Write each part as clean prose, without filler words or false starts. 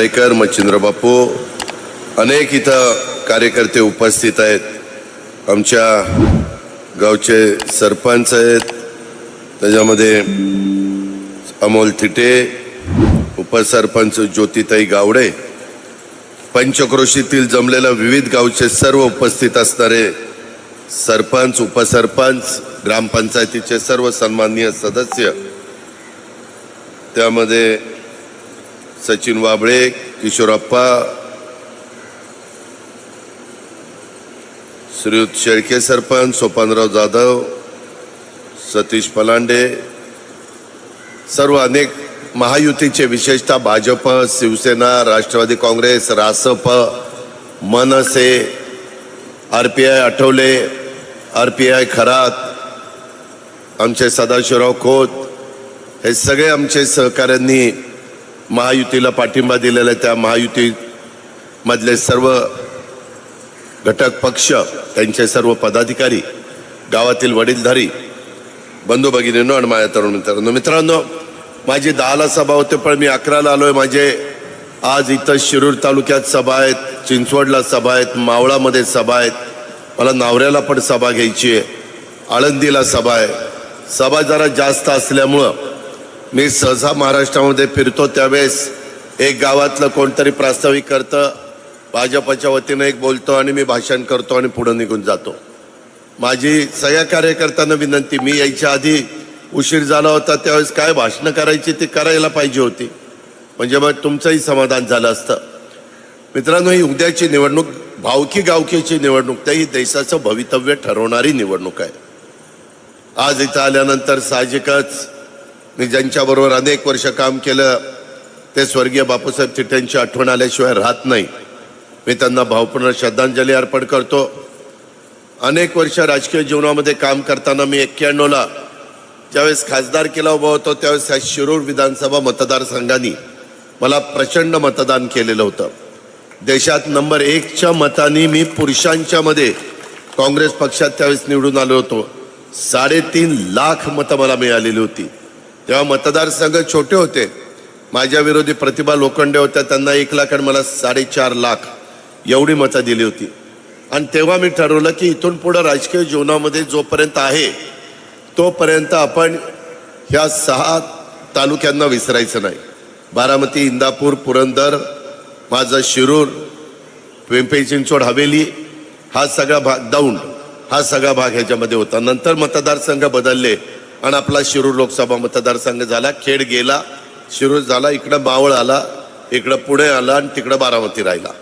नार्वेकर, मच्छिंद्र बापू, अनेक इथं कार्यकर्ते उपस्थित आहेत. आमच्या गावचे सरपंच आहेत, त्याच्यामध्ये अमोल थिटे, उपसरपंच ज्योतिताई गावडे, पंचक्रोशीतील जमलेल्या विविध गावचे सर्व उपस्थित असणारे सरपंच, उपसरपंच, ग्रामपंचायतीचे सर्व सन्माननीय सदस्य, त्यामध्ये सचिन वाबळे, किशोरप्पा, श्रीयुत शेळके सरपंच, सोपानराव जाधव, सतीश पलांडे, सर्व अनेक महायुतीचे, विशेषतः भाजप, शिवसेना, राष्ट्रवादी काँग्रेस, रासप, मनसे, RPI आठवले, RPI खरात, आमचे सदाशिवराव खोत, हे सगळे आमचे सहकाऱ्यांनी महायुतीला पाठिंबा दिलेला आहे. त्या महायुतीमधले सर्व घटक पक्ष, त्यांचे सर्व पदाधिकारी, गावातील वडीलधारी बंधू भगिनींनो आणि माझ्या तरुण मित्रांनो, माझी 10ला सभा होते, पण मी 11ला आलोय. माझे आज इथं शिरूर तालुक्यात सभा आहेत, चिंचवडला सभा आहेत, मावळामध्ये सभा आहेत, मला नावऱ्याला पण सभा घ्यायची आहे, आळंदीला सभा आहे. सभा जरा जास्त असल्यामुळं मी सहसा महाराष्ट्रामध्ये फिरतो, त्यावेळेस एक गावातलं कोणतरी प्रास्ताविक करतं, भाजपच्या वतीनं एक बोलतो आणि मी भाषण करतो आणि पुढे निघून जातो. माझी सगळ्या कार्यकर्त्यांना विनंती, मी यायच्या आधी उशीर झाला होता, त्यावेळेस काय भाषणं करायची ती करायला पाहिजे होती, म्हणजे मग तुमचंही समाधान झालं असतं. मित्रांनो, ही उद्याची निवडणूक भावकी गावकीची निवडणूक, त्या ही देशाचं भवितव्य ठरवणारी निवडणूक आहे. आज इथं आल्यानंतर साहजिकच मी ज्यांच्याबरोबर अनेक वर्ष काम केलं ते स्वर्गीय बापूसाहेब थिटेंची आठवण आल्याशिवाय राहत नाही. मी त्यांना भावपूर्ण श्रद्धांजली अर्पण करतो. अनेक वर्ष राजकीय जीवनामध्ये काम करताना मी 91ला ज्यावेळेस खासदारकीला उभा होतो, त्यावेळेस ह्या शिरूर विधानसभा मतदारसंघाने मला प्रचंड मतदान केलेलं होतं. देशात नंबर 1च्या मतांनी मी पुरुषांच्या मध्ये काँग्रेस पक्षात त्यावेळेस निवडून आलो होतो. 3.5 लाख मतं मला मिळालेली होती. तेव्हा मतदारसंघ छोटे होते. माझ्या विरोधी प्रतिभा लोखंडे होत्या, त्यांना 1 लाख आणि मला 4.5 लाख एवढी मतं दिली होती. आणि तेव्हा मी ठरवलं की इथून पुढे राजकीय जीवनामध्ये जोपर्यंत आहे तोपर्यंत आपण ह्या 6 तालुक्यांना विसरायचं नाही. बारामती, इंदापूर, पुरंदर, माझं शिरूर, पिंपरी चिंचवड, हवेली, हा सगळा भाग, दौंड, हा सगळा भाग ह्याच्यामध्ये होता. नंतर मतदारसंघ बदलले आणि आपला शिरूर लोकसभा मतदारसंघ झाला. खेड गेला, शिरूर झाला, इकडं मावळ आला, इकडं पुणे आला आणि तिकडं बारामती राहिला.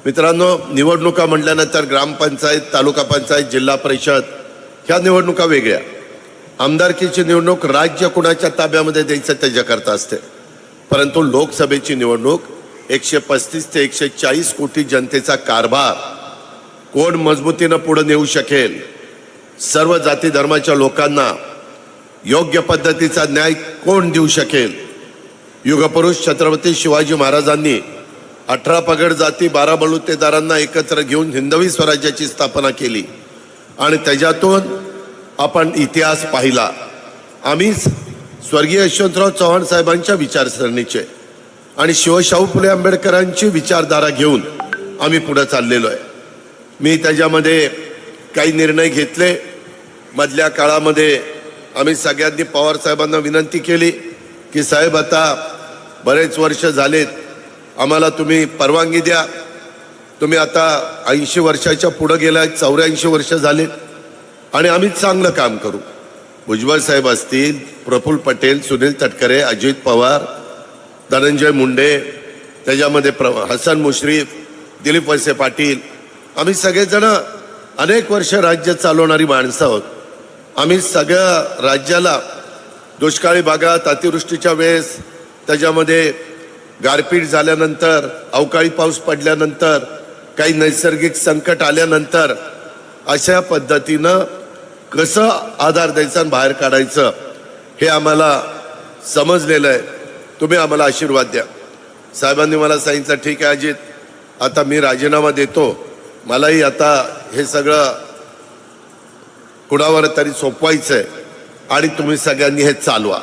मित्रांनो, निवडणुका म्हटल्यानंतर ग्रामपंचायत, तालुका पंचायत, जिल्हा परिषद ह्या निवडणुका वेगळ्या. आमदारकीची निवडणूक राज्य कुणाच्या ताब्यामध्ये द्यायचं त्याच्याकरता असते, परंतु लोकसभेची निवडणूक 135 ते 140 कोटी जनतेचा कारभार कोण मजबूतीनं पुढे नेऊ शकेल, सर्व जाती धर्माच्या लोकांना योग्य पद्धतीचा न्याय कोण देऊ शकेल. युगपुरुष छत्रपती शिवाजी महाराजांनी 18 पगड जाती, 12 बलुतेदारांना एकत्र घेऊन हिंदवी स्वराज्याची स्थापना केली आणि त्याच्यातून आपण इतिहास पाहिला. आम्ही स्वर्गीय यशवंतराव चव्हाण साहेबांच्या विचारसरणीचे आणि शिवशाहू फुले आंबेडकरांची विचारधारा घेऊन आम्ही पुढे चाललेलो आहे. मी त्याच्यामध्ये काही निर्णय घेतले. मधल्या काळामध्ये आम्ही सगळ्यांनी पवार साहेबांना विनंती केली की साहेब, आता बरेच वर्ष झालेत, आम्हाला तुम्ही परवानगी द्या. तुम्ही आता 80 वर्षाच्या पुढे गेलाय, 84 वर्ष झालेत आणि आम्ही चांगलं काम करू. भुजबळ साहेब असतील, प्रफुल्ल पटेल, सुनील तटकरे, अजित पवार, धनंजय मुंडे, त्याच्यामध्ये हसन मुश्रीफ, दिलीप वळसे पाटील, आम्ही सगळेजण अनेक वर्ष राज्य चालवणारी माणसं आहोत. आम्ही सगळ्या राज्याला दुष्काळी भागात, अतिवृष्टीच्या वेळेस, त्याच्यामध्ये गारपीट झाल्यानंतर, अवकाळी पाऊस पडल्यानंतर, काही नैसर्गिक संकट आल्यानंतर अशा पद्धतीनं कसं आधार द्यायचा आणि बाहेर काढायचं हे आम्हाला समजलेलं आहे. तुम्ही आम्हाला आशीर्वाद द्या. साहेबांनी मला सांगितलं, ठीक आहे अजित, आता मी राजीनामा देतो, मलाही आता हे सगळं कुणावर तरी सोपवायचं आहे आणि तुम्ही सगळ्यांनी हे चालवा.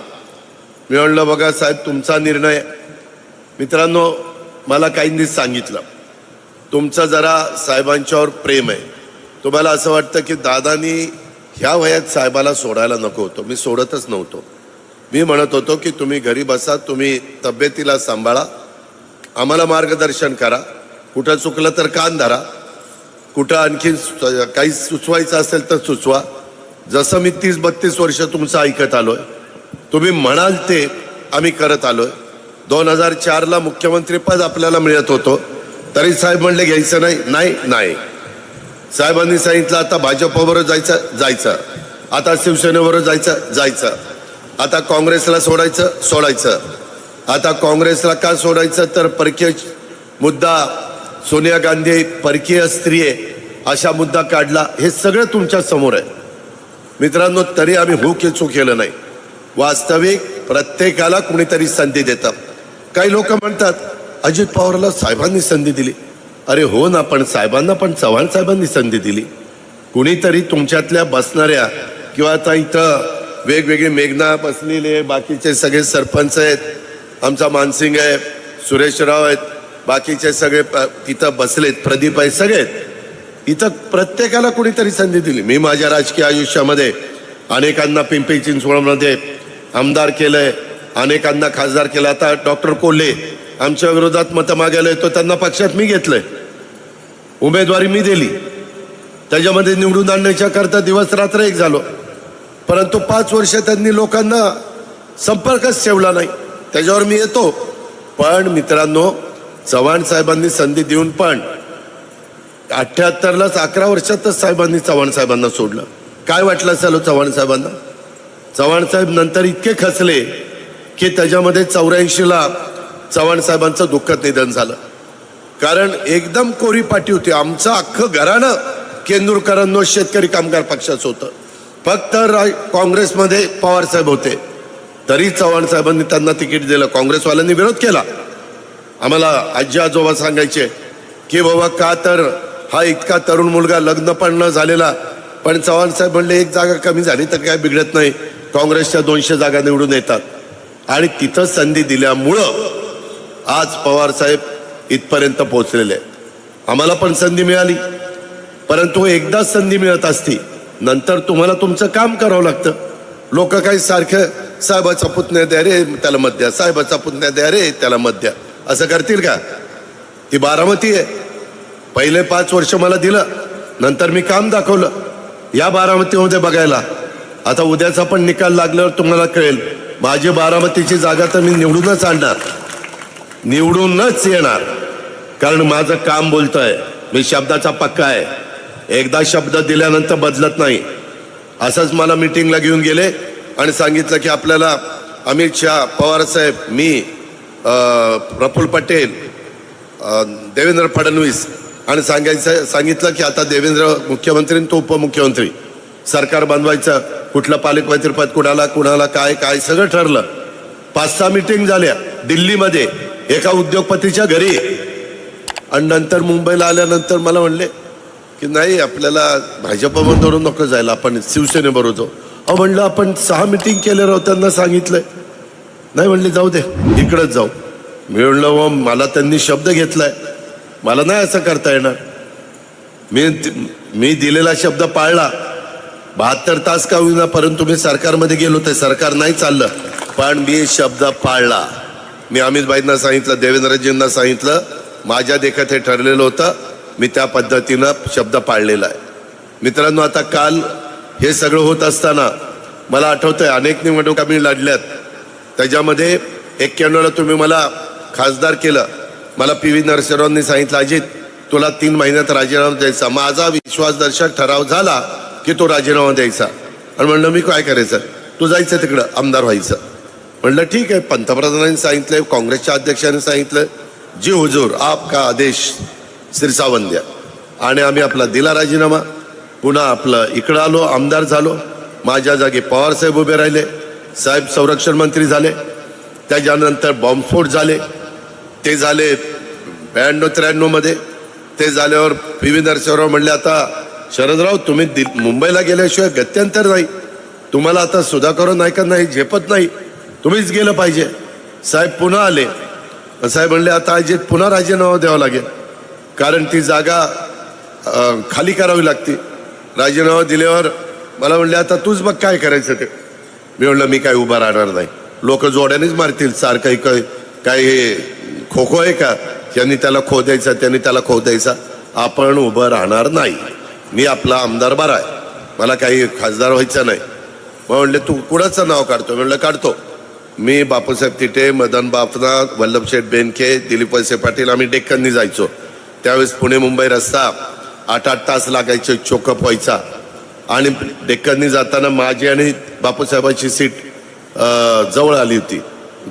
मी म्हणलं, बघा साहेब, तुमचा निर्णय. मित्रांनो, मला काहींनी सांगितलं तुमचं जरा साहेबांच्यावर प्रेम आहे, तुम्हाला असं वाटतं की दादानी ह्या वयात साहेबाला सोडायला नको होतो. मी सोडतच नव्हतो. मी म्हणत होतो की तुम्ही घरी बसा, तुम्ही तब्येतीला सांभाळा, आम्हाला मार्गदर्शन करा, कुठं चुकलं तर कान धरा, कुठं आणखी काही सुचवायचं असेल तर सुचवा. जसं मी 30-32 वर्ष तुमचं ऐकत आलोय, तुम्ही म्हणाल ते आम्ही करत आलोय. 2004ला मुख्यमंत्री पद आपल्याला मिळत होतं, तरी साहेब म्हणले घ्यायचं नाही. नाही नाही साहेबांनी सांगितलं आता भाजपबरोबर जायचं, आता शिवसेनेबरोबर जायचं, आता काँग्रेसला सोडायचं. आता काँग्रेसला का सोडायचं तर परकीय मुद्दा, सोनिया गांधी परकीय स्त्री आहे अशा मुद्दा काढला. हे सगळं तुमच्या समोर आहे मित्रांनो. तरी आम्ही हो केचू केलं नाही. वास्तविक प्रत्येकाला कुणीतरी संधी देतात. काही लोक म्हणतात अजित पवारला साहेबांनी संधी दिली. अरे हो ना, पण साहेबांना पण चव्हाण साहेबांनी संधी दिली. कुणीतरी तुमच्यातल्या बसणाऱ्या किंवा आता इथं वेगवेगळे मेघना बसलेले बाकीचे सगळे सरपंच आहेत, आमचा मानसिंग आहे, सुरेशराव आहेत, बाकीचे सगळे इथं बसलेत, प्रदीप आहे, सगळे इथं प्रत्येकाला कुणीतरी संधी दिली. मी माझ्या राजकीय आयुष्यामध्ये अनेकांना पिंपरी चिंचवडमध्ये आमदार केलंय, अनेकांना खासदार केलं. आता डॉक्टर कोल्हे आमच्या विरोधात मतं मागायला येतो, त्यांना पक्षात मी घेतलंय, उमेदवारी मी दिली, त्याच्यामध्ये निवडून आणण्याच्या करता दिवस रात्र एक झालो. परंतु 5 वर्ष त्यांनी लोकांना संपर्कच ठेवला नाही. त्याच्यावर मी येतो. पण मित्रांनो, चव्हाण साहेबांनी संधी देऊन पण 78लाच 11 वर्षातच साहेबांनी चव्हाण साहेबांना सोडलं. काय वाटलं असेल चव्हाण साहेबांना? चव्हाण साहेब नंतर इतके खचले की त्याच्यामध्ये 84ला चव्हाण साहेबांचं दुःखद निधन झालं. कारण एकदम कोरी पाटी होती. आमचं अख्खं घराणं केंदुरकरांनो शेतकरी कामगार पक्षाचं होतं. फक्त काँग्रेसमध्ये पवार साहेब होते, तरी चव्हाण साहेबांनी त्यांना तिकीट दिलं. काँग्रेसवाल्यांनी विरोध केला. आम्हाला आजी आजोबा सांगायचे की बाबा का तर हा इतका तरुण मुलगा, लग्न पण न झालेला. पण चव्हाण साहेब म्हणले एक जागा कमी झाली तर काय बिघडत नाही, काँग्रेसच्या 200 जागा निवडून येतात. आणि तिथं संधी दिल्यामुळं आज पवार साहेब इथपर्यंत पोहोचलेले आहेत. आम्हाला पण संधी मिळाली, परंतु एकदाच संधी मिळत असती, नंतर तुम्हाला तुमचं काम करावं लागतं. लोक काही सारखं साहेबाचा पुतण्या द्या रे त्याला मत द्या, साहेबाचा पुतण्या द्या रे त्याला मत द्या, असं करतील का? ती बारामती आहे. पहिले 5 वर्ष मला दिलं, नंतर मी काम दाखवलं या बारामतीमध्ये बघायला. आता उद्याचा पण निकाल लागल्यावर तुम्हाला कळेल. माझी बारामतीची जागा तर मी निवडूनच आणणार, निवडूनच येणार. कारण माझं काम बोलतंय, मी शब्दाचा पक्का आहे. एकदा शब्द दिल्यानंतर बदलत नाही. असंच मला मीटिंगला घेऊन गेले आणि सांगितलं की आपल्याला अमित शहा, पवार साहेब, मी, प्रफुल्ल पटेल, देवेंद्र फडणवीस आणि सांगितलं की आता देवेंद्र मुख्यमंत्री तो उपमुख्यमंत्री, सरकार बनवायचं, कुठलं पालकमंत्रीपद कुणाला काय सगळं ठरलं. 5-6 मीटिंग झाल्या दिल्लीमध्ये एका उद्योगपतीच्या घरी. आणि नंतर मुंबईला आल्यानंतर मला म्हणले की नाही आपल्याला भाजपमधून नको जायला, आपण शिवसेनेबरोबर जाऊ. म्हणलं आपण 6 मीटिंग केले राव, त्यांना सांगितलंय. नाही म्हणले जाऊ दे इकडंच जाऊ. मी म्हणलं मला त्यांनी शब्द घेतलाय, मला नाही असं करता येणार. मी दिलेला शब्द पाळला. 72 तास का होईना, परंतु मी सरकारमध्ये गेलो, ते सरकार नाही चाललं, पण मी शब्द पाळला. मी अमितभाईंना सांगितलं, देवेंद्रजींना सांगितलं, माझ्या देखत हे ठरलेलं होतं, मी त्या पद्धतीनं शब्द पाळलेला आहे. मित्रांनो, आता काल हे सगळं होत असताना मला आठवतंय अनेक निवडणुका मी लढल्यात. त्याच्यामध्ये 91ला तुम्ही मला खासदार केलं. मला PV नरसिंहरावांनी सांगितलं अजित तुला 3 महिन्यात राजीनामा द्यायचा. माझा विश्वासदर्शक ठराव झाला की तो राजीनामा द्यायचा. आणि म्हणलं मी काय करायचं, तू जायचं तिकडं आमदार व्हायचं. म्हणलं ठीक आहे. पंतप्रधानांनी सांगितलंय, काँग्रेसच्या अध्यक्षांनी सांगितलं, जी हुजूर आपका आदेश सिरसावन द्या. आणि आम्ही आपला दिला राजीनामा. पुन्हा आपलं इकडं आलो, आमदार झालो. माझ्या जागी पवार साहेब उभे राहिले, साहेब संरक्षण मंत्री झाले. त्याच्यानंतर बॉम्बस्फोट झाले, ते झाले 92-93 मध्ये. ते झाल्यावर PV नरसिंहराव म्हणले आता शरदराव तुम्ही मुंबईला गेल्याशिवाय गत्यंतर नाही, तुम्हाला आता सुधाकर नायकांना नाही झेपत नाही, तुम्हीच गेलं पाहिजे. साहेब पुन्हा आले. साहेब म्हणले आता अजित पुन्हा राजीनामा द्यावा लागेल, कारण ती जागा खाली करावी लागते. राजीनामा दिल्यावर मला म्हणले आता तूच बघ काय करायचं ते. मी म्हणलं मी काय उभा राहणार नाही, लोक जोड्यानेच मारतील सारखं. काय हे खो खो आहे का, यांनी त्याला खो द्यायचा त्यांनी त्याला खो द्यायचा. आपण उभं राहणार नाही, मी आपला आमदार बरा आहे, मला काही खासदार व्हायचं नाही. मग म्हणले तू कुणाचं नाव काढतो. म्हणलं काढतो मी, बापूसाहेब तिटे, मदन बापना, वल्लभशेठ बेनके, दिलीप वळसे पाटील. आम्ही डेक्कननी जायचो त्यावेळेस, पुणे मुंबई रस्ता 8-8 तास लागायचे, चोकअप व्हायचा. आणि डेक्कननी जाताना माझी आणि बापूसाहेबांची सीट जवळ आली होती,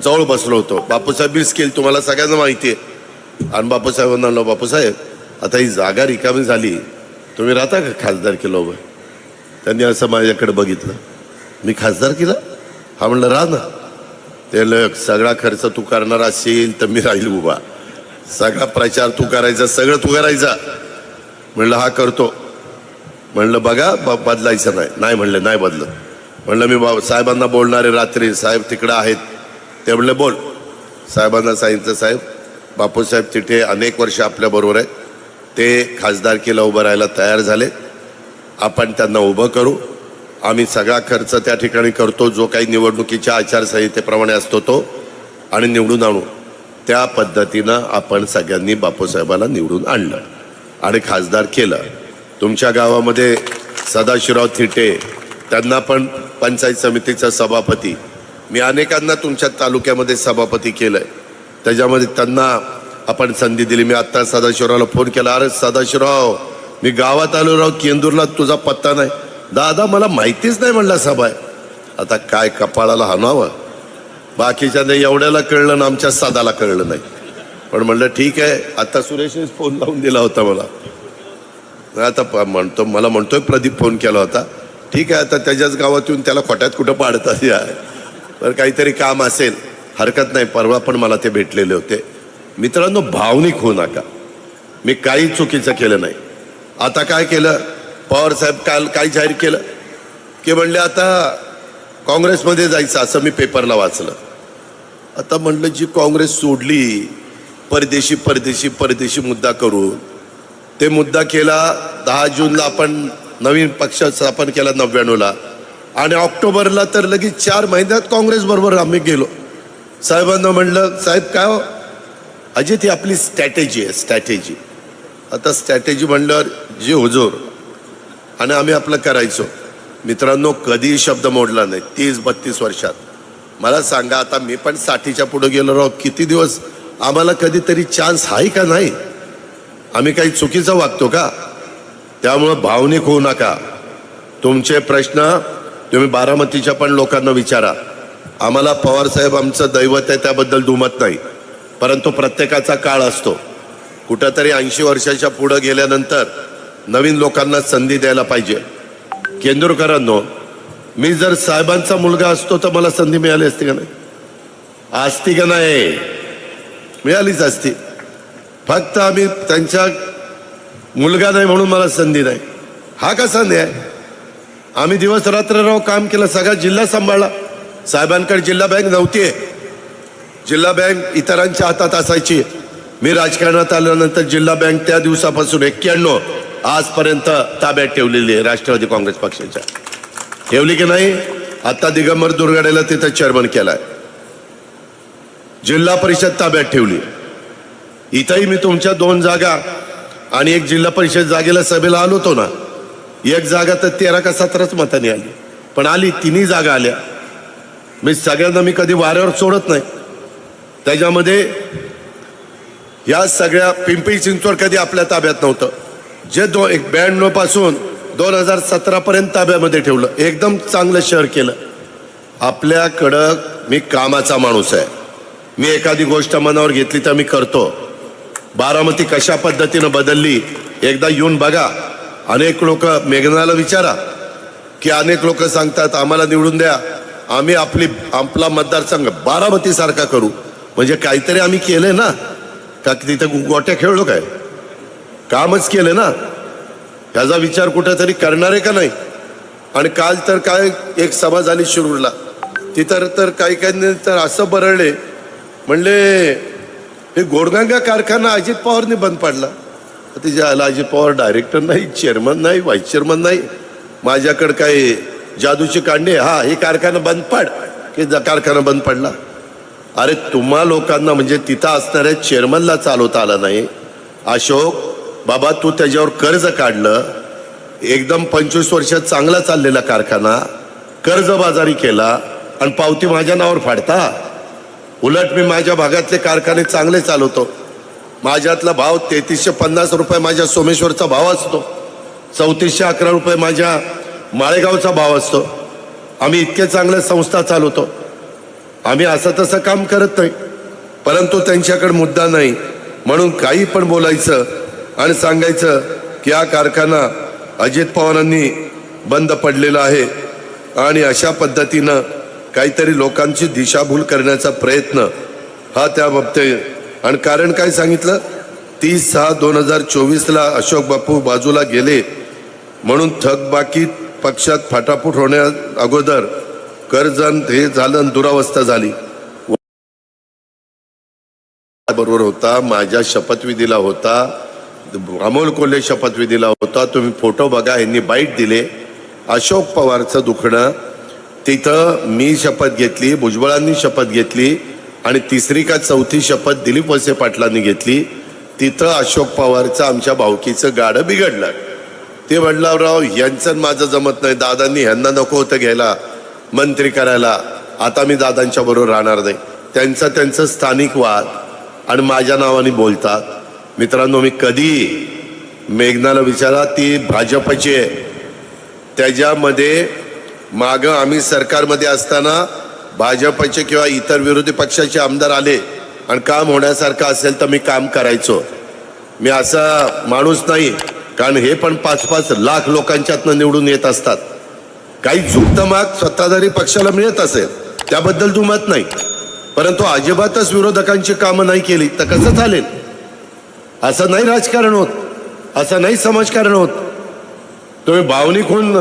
जवळ बसलो होतो. बापूसाहेब बी स्किल तुम्हाला सगळ्यांना माहिती आहे. आणि बापूसाहेबांना म्हणलं बापूसाहेब आता ही जागा रिकामी झाली, तुम्ही राहता का खासदार केलं उभं. त्यांनी असं माझ्याकडे बघितलं, मी खासदार केला. हा म्हणलं राहा ना. ते सगळा खर्च तू करणार असेल तर मी राहील उभा, सगळा प्रचार तू करायचा, सगळं तू करायचा. म्हणलं हा करतो. म्हणलं बघा बदलायचं नाही. म्हणलं नाही बदलत. म्हणलं मी साहेबांना बोलणारे रात्री, साहेब तिकडं आहेत. ते म्हणले बोल. साहेबांना सांगितलं साहेब बापूसाहेब तिथे अनेक वर्ष आपल्याबरोबर आहेत, ते खासदारकीला उभं राहायला तयार झाले, आपण त्यांना उभं करू. आम्ही सगळा खर्च त्या ठिकाणी करतो, जो काही निवडणुकीच्या आचारसंहितेप्रमाणे असतो तो, आणि निवडून आणू. त्या पद्धतीनं आपण सगळ्यांनी बापूसाहेबाला निवडून आणलं आणि खासदार केलं. तुमच्या गावामध्ये सदाशिवराव थिटे, त्यांना पण पंचायत समितीचा सभापती, मी अनेकांना तुमच्या तालुक्यामध्ये सभापती केलंय, त्याच्यामध्ये त्यांना आपण संधी दिली. मी आत्ता सदाशिवरावला फोन केला, अरे सदाशिवराव मी गावात आलो राव, केंदूरला तुझा पत्ता नाही. दादा मला माहितीच नाही म्हणला सभा आहे. आता काय कपाळाला हाणावं, बाकीच्या नाही एवढ्याला कळलं ना, आमच्या सादाला कळलं नाही. पण म्हणलं ठीक आहे. आता सुरेशनेच फोन लावून दिला होता मला, आता म्हणतोय प्रदीप फोन केला होता. ठीक आहे, आता त्याच्याच गावात येऊन त्याला खोट्यात कुठं पाडतात या, तर काहीतरी काम असेल, हरकत नाही. परवा पण मला ते भेटलेले होते. मित्रांनो भावनिक होऊ नका, मी काही चुकीचं केलं नाही. आता काय केलं पवार साहेब, काल काय जाहीर केलं की म्हणले आता काँग्रेसमध्ये जायचं, असं मी पेपरला वाचलं. आता म्हणलं जी काँग्रेस सोडली, परदेशी परदेशी परदेशी मुद्दा करून, ते मुद्दा केला 10 जूनला आपण नवीन पक्ष स्थापन केला 99ला, आणि ऑक्टोबरला तर लगेच 4 महिन्यात काँग्रेस बरोबर आम्ही गेलो. साहेबांना म्हणलं साहेब काय हो, अजित ही आपली स्ट्रॅटेजी आहे, स्ट्रॅटेजी. आता स्ट्रॅटेजी म्हणल्यावर जी हुजूर, आणि आम्ही आपलं करायचो. मित्रांनो कधीही शब्द मोडला नाही 30-32 वर्षात. मला सांगा आता मी पण 60च्या पुढे गेलो राव, किती दिवस आम्हाला कधीतरी चान्स आहे का नाही? आम्ही काही चुकीचं वागतो का? त्यामुळं भावनिक होऊ नका. तुमचे प्रश्न तुम्ही बारामतीच्या पण लोकांना विचारा. आम्हाला पवारसाहेब आमचं दैवत आहे त्याबद्दल दुमत नाही, परंतु प्रत्येकाचा काळ असतो. कुठंतरी 80 वर्षाच्या पुढं गेल्यानंतर नवीन लोकांना संधी द्यायला पाहिजे. केंदूरकरांनो, मी जर साहेबांचा मुलगा असतो तर मला संधी मिळाली असती का नाही? असती का नाही? मिळालीच असती. फक्त आम्ही त्यांच्या मुलगा नाही म्हणून मला संधी नाही, हा कसा न्याय? आम्ही दिवस रात्र राव काम केलं, सगळा जिल्हा सांभाळला. साहेबांकडे जिल्हा बँक नव्हती, जिल्हा बँक इतरांच्या हातात असायची. मी राजकारणात आल्यानंतर जिल्हा बँक त्या दिवसापासून 91 आजपर्यंत ताब्यात ठेवलेली आहे राष्ट्रवादी काँग्रेस पक्षाच्या. ठेवली की नाही? आता दिगंबर दुर्गाडेला तिथं चेअरमन केलाय. जिल्हा परिषद ताब्यात ठेवली. इथंही मी तुमच्या 2 जागा आणि 1 जिल्हा परिषद जागेला सभेला आलो होतो ना, 1 जागा तर 13 का 17च मतांनी आली, पण आली. 3 जागा आल्या. मी सगळ्यांना मी कधी वाऱ्यावर सोडत नाही. त्याच्यामध्ये या सगळ्या पिंपरी चिंचवड कधी आपल्या ताब्यात नव्हतं, जे 92 पासून 2017 पर्यंत ताब्यामध्ये ठेवलं. एकदम चांगलं शहर केलं. आपल्याकडं मी कामाचा माणूस आहे. मी एखादी गोष्ट मनावर घेतली तर मी करतो. बारामती कशा पद्धतीनं बदलली एकदा येऊन बघा. अनेक लोक, मेघनाला विचारा की अनेक लोक सांगतात आम्हाला निवडून द्या, आम्ही आपला मतदारसंघ बारामती सारखा करू. म्हणजे काहीतरी आम्ही केलंय ना, का तिथं गोट्या खेळलो काय? कामच केलं ना. त्याचा विचार कुठेतरी करणार आहे का नाही? आणि काल तर काय एक सभा झाली शिरूरला, तिथं तर काही तर असं बरळले, म्हणले हे गोडगंगा कारखाना अजित पवारने बंद पाडला. त्याच्या अजित पवार डायरेक्टर नाही, चेअरमन नाही, व्हाईस चेअरमन नाही. माझ्याकडे काय जादूची कांडे, हा हे कारखाना बंद पाड, की कारखाना बंद पडला. अरे तुम्हा लोकांना म्हणजे तिथं असणाऱ्या चेअरमनला चालवता आला नाही. अशोक बाबा तू त्याच्यावर कर्ज काढलं, एकदम 25 वर्षात चांगला चाललेला कारखाना कर्जबाजारी केला आणि पावती माझ्या नावावर फाडता. उलट मी माझ्या भागातले कारखाने चांगले चालवतो. माझ्यातला भाव 3350 रुपये माझ्या सोमेश्वरचा भाव असतो, 3411 रुपये माझ्या माळेगावचा भाव असतो. आम्ही इतके चांगल्या संस्था चालवतो. आम्ही असं तसं काम करत नाही, परंतु त्यांच्याकडे मुद्दा नाही म्हणून काही पण बोलायचं आणि सांगायचं की हा कारखाना अजित पवारांनी बंद पडलेला आहे आणि अशा पद्धतीनं काहीतरी लोकांची दिशाभूल करण्याचा प्रयत्न हा त्या बाबतीत. आणि कारण काय सांगितलं, 30/6/2024 अशोक बापू बाजूला गेले म्हणून थकबाकीत पक्षात फाटाफूट होण्या अगोदर कर्ज हे झालं, दुरावस्था झाली. बरोबर होता, माझ्या शपथविधीला होता, अमोल कोल्हे शपथविधीला होता. तुम्ही फोटो बघा, यांनी बाईट दिले. अशोक पवारचं दुखणं तिथं मी शपथ घेतली, भुजबळांनी शपथ घेतली आणि तिसरी का चौथी शपथ दिलीप वळसे पाटलांनी घेतली. तिथं अशोक पवारचं आमच्या भावकीचं गाडं बिघडलं. ते म्हणलं राव यांचं माझं जमत नाही, दादांनी ह्यांना नको होतं घ्यायला मंत्री करायला, आता मी दादांच्या बरोबर राहणार नाही. त्यांचं स्थानिक वाद आणि माझ्या नावाने बोलतात. मित्रांनो मी कधी मेघनाला विचारा, ती भाजपची आहे, त्याच्यामध्ये मागं आम्ही सरकारमध्ये असताना भाजपचे किंवा इतर विरोधी पक्षाचे आमदार आले आणि काम होण्यासारखं असेल तर मी काम करायचो. मी असा माणूस नाही, कारण हे पण 5-5 लाख लोकांच्यातनं निवडून येत असतात. काही झुकतं माग सत्ताधारी पक्षाला मिळत असेल त्याबद्दल दुमत नाही, परंतु अजिबातच विरोधकांची कामं नाही केली तर कसं चालेल? असं नाही राजकारण होत, असं नाही समाजकारण होत. तुम्ही भावनिक होऊन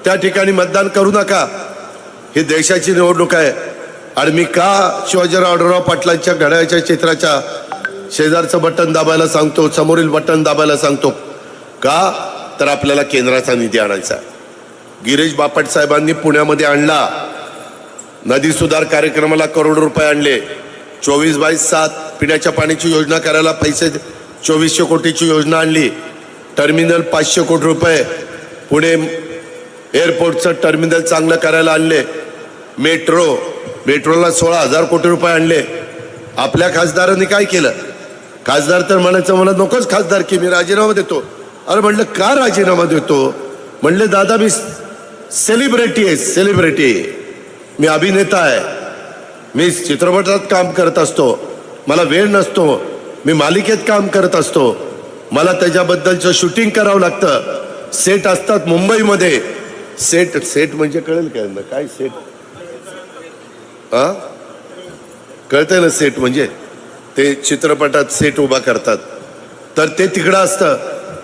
त्या ठिकाणी मतदान करू नका. ही देशाची निवडणूक आहे. आणि मी का शिवाजीराव आढळराव पाटलांच्या घड्याळाच्या चित्राच्या शेजारचं बटन दाबायला सांगतो, समोरील बटन दाबायला सांगतो का? तर आपल्याला केंद्राचा निधी आणायचा. गिरीश बापट साहेबांनी पुण्यामध्ये आणला, नदी सुधार कार्यक्रमाला करोडो रुपये आणले. 24/7 पिण्याच्या पाण्याची योजना करायला पैसे 2400 कोटीची योजना आणली. टर्मिनल 500 कोटी रुपये, पुणे एअरपोर्टचं टर्मिनल चांगलं करायला आणले. मेट्रोला 16,000 कोटी रुपये आणले. आपल्या खासदारांनी काय केलं? खासदार तर म्हणायचं मला नकोच खासदार की मी राजीनामा देतो. अरे म्हणलं का राजीनामा देतो? म्हणले दादा मी सेलिब्रिटी आहे, सेलिब्रिटी, मी अभिनेता आहे, मी चित्रपटात काम करत असतो, मला वेळ नसतो, मी मालिकेत काम करत असतो, मला त्याच्याबद्दलचं शूटिंग करावं लागतं. सेट असतात मुंबईमध्ये. सेट म्हणजे कळेल काय काय सेट? हा कळतंय ना, सेट म्हणजे ते चित्रपटात सेट उभा करतात, तर ते तिकडं असतं.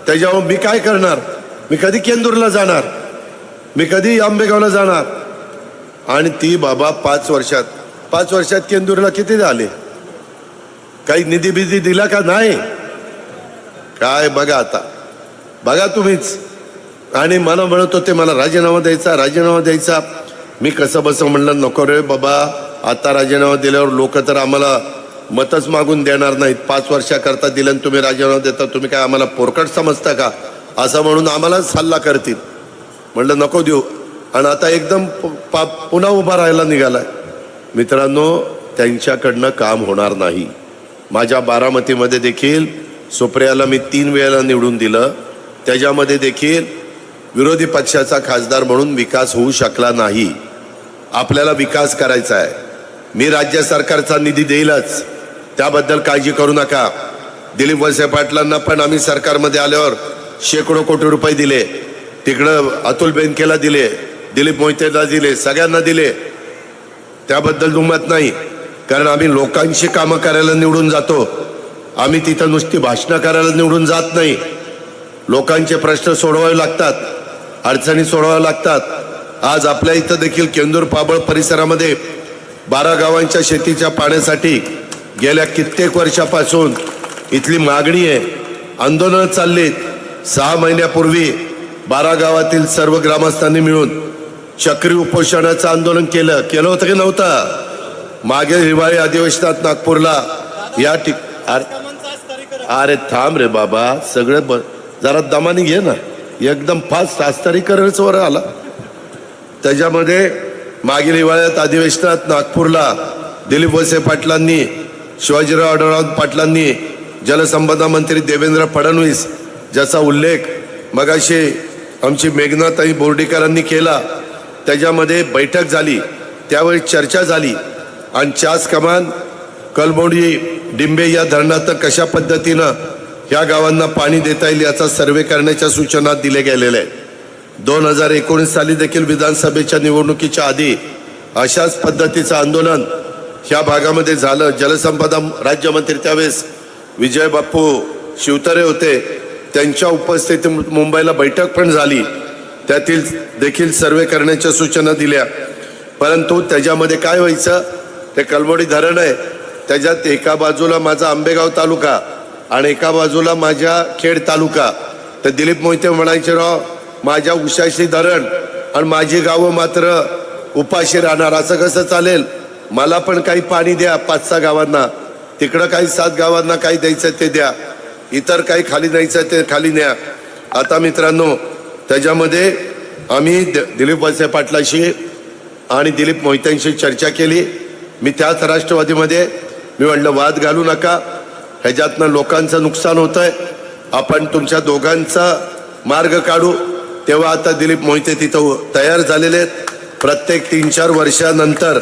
त्याच्यावर मी काय करणार? मी कधी केंदूरला जाणार, मी कधी आंबेगावला जाणार? आणि ती बाबा 5 वर्षात केंदूरला किती झाले? काही निधी बिधी दिला का? नाही. काय बघा, आता बघा तुम्हीच. आणि मला म्हणत होते मला राजीनामा द्यायचा. मी कसं बसं म्हणलं नको रे बाबा, आता राजीनामा दिल्यावर लोक तर आम्हाला मतच मागून देणार नाहीत. 5 वर्षाकरता दिलं आणि तुम्ही राजीनामा देता, तुम्ही काय आम्हाला पोरकट समजता का? असं म्हणून आम्हालाच हल्ला करतील. म्हणलं नको देऊ. आणि आता एकदम पुन्हा उभा राहायला निघालाय. मित्रांनो त्यांच्याकडनं काम होणार नाही. माझ्या बारामतीमध्ये देखील सुप्रियाला मी 3 वेळेला निवडून दिलं, त्याच्यामध्ये देखील विरोधी पक्षाचा खासदार म्हणून विकास होऊ शकला नाही. आपल्याला विकास करायचा आहे. मी राज्य सरकारचा निधी देईलच, त्याबद्दल काळजी करू नका. दिलीप वळसे पाटलांना पण आम्ही सरकारमध्ये आल्यावर शेकडो कोटी रुपये दिले. तिकडं अतुल बेनकेला दिले, दिलीप मोहितेला दिले, सगळ्यांना दिले. त्याबद्दल दुमत नाही, कारण आम्ही लोकांशी कामं करायला निवडून जातो. आम्ही तिथं नुसती भाषणं करायला निवडून जात नाही. लोकांचे प्रश्न सोडवावे लागतात, अडचणी सोडवाव्या लागतात. आज आपल्या इथं देखील केंदूर पाबळ परिसरामध्ये 12 गावांच्या शेतीच्या पाण्यासाठी गेल्या कित्येक वर्षापासून इथली मागणी आहे, आंदोलन चाललीत. 6 महिन्यापूर्वी 12 गावातील सर्व ग्रामस्थांनी मिळून चक्री उपोषणाचं आंदोलन केलं होतं की नव्हतं? मागे हिवाळी अधिवेशनात नागपूरला या अरे थांब रे बाबा, सगळं जरा दमाने घे ना, एकदम फास्ट आस्तरीकरणच वर आला. त्याच्यामध्ये मागील हिवाळ्यात अधिवेशनात नागपूरला दिलीप वळसे पाटलांनी, शिवाजीराव आढळराव पाटलांनी, जलसंपदा मंत्री देवेंद्र फडणवीस, ज्याचा उल्लेख मगाशी आमची मेघनाताई बोर्डीकरांनी केला, त्याच्यामध्ये बैठक झाली. त्यावेळी चर्चा झाली आणि चास कमान, कलमोडी, डिंबे या धरणात कशा पद्धतीनं ह्या गावांना पाणी देता येईल याचा सर्वे करण्याच्या सूचना दिल्या गेलेल्या आहेत. 2019 साली देखील विधानसभेच्या निवडणुकीच्या आधी अशाच पद्धतीचं आंदोलन ह्या भागामध्ये झालं. जलसंपदा राज्यमंत्री त्यावेळेस विजय बाप्पू शिवतारे होते, त्यांच्या उपस्थितीत मुंबईला बैठक पण झाली. त्यातील देखील सर्वे करण्याच्या सूचना दिल्या. परंतु त्याच्यामध्ये काय व्हायचं, ते कलमोडी धरण आहे, त्याच्यात एका बाजूला माझा आंबेगाव तालुका आणि एका बाजूला माझ्या खेड तालुका. तर दिलीप मोहिते म्हणायचे, राव माझ्या उशाशी धरण आणि माझी गावं मात्र उपाशी राहणार, असं कसं चालेल? मला पण काही पाणी द्या 5-6 गावांना, तिकडं काही 7 गावांना काही द्यायचं ते द्या, इतर काही खाली द्यायचं ते खाली न्या. आता मित्रांनो, त्याच्यामध्ये आम्ही दिलीप वळसे पाटलाशी आणि दिलीप मोहित्यांशी चर्चा केली. मी त्याच राष्ट्रवादीमध्ये मी म्हटलं, वाद घालू नका, ह्याच्यातनं लोकांचं नुकसान होत आहे, आपण तुमच्या दोघांचा मार्ग काढू. तेव्हा आता दिलीप मोहिते तिथं तयार झालेले आहेत. प्रत्येक 3-4 वर्षानंतर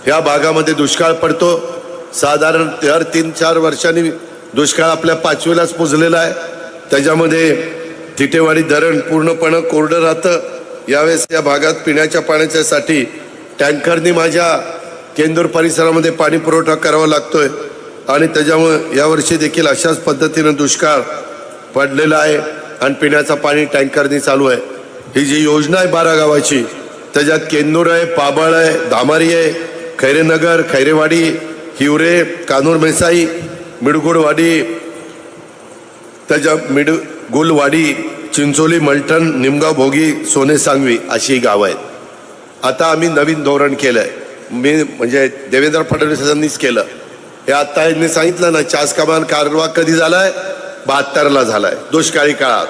ह्या भागामध्ये दुष्काळ पडतो. साधारण दर 3-4 वर्षांनी दुष्काळ आपल्या 5वीलाच पुजलेला आहे. त्याच्यामध्ये तिटेवाडी धरण पूर्णपणे कोरडं राहतं. यावेळेस या भागात पिण्याच्या पाण्याच्यासाठी टँकरनी माझ्या केंदूर परिसरामध्ये पाणी पुरवठा करावा लागतोय आणि त्याच्यामुळे यावर्षी देखील अशाच पद्धतीनं दुष्काळ पडलेला आहे आणि पिण्याचं पाणी टँकरनी चालू आहे. ही जी योजना आहे 12 गावाची, त्याच्यात केंदूर आहे, पाबळ आहे, धामारी आहे, खैरेनगर, खैरेवाडी, हिवरे, कानूर मेसाई, मिडगुडवाडी, त्याच्या मिडगुलवाडी, चिंचोली, मलठण, निमगाव, भोगी, सोने सांगवी अशी गावं आहेत. आता आम्ही नवीन धोरण केलं आहे, मी म्हणजे देवेंद्र फडणवीस यांनीच केलं. हे आता यांनी सांगितलं ना, चास कमान कारवा कधी झालाय? 72ला झालाय, दुष्काळी काळात.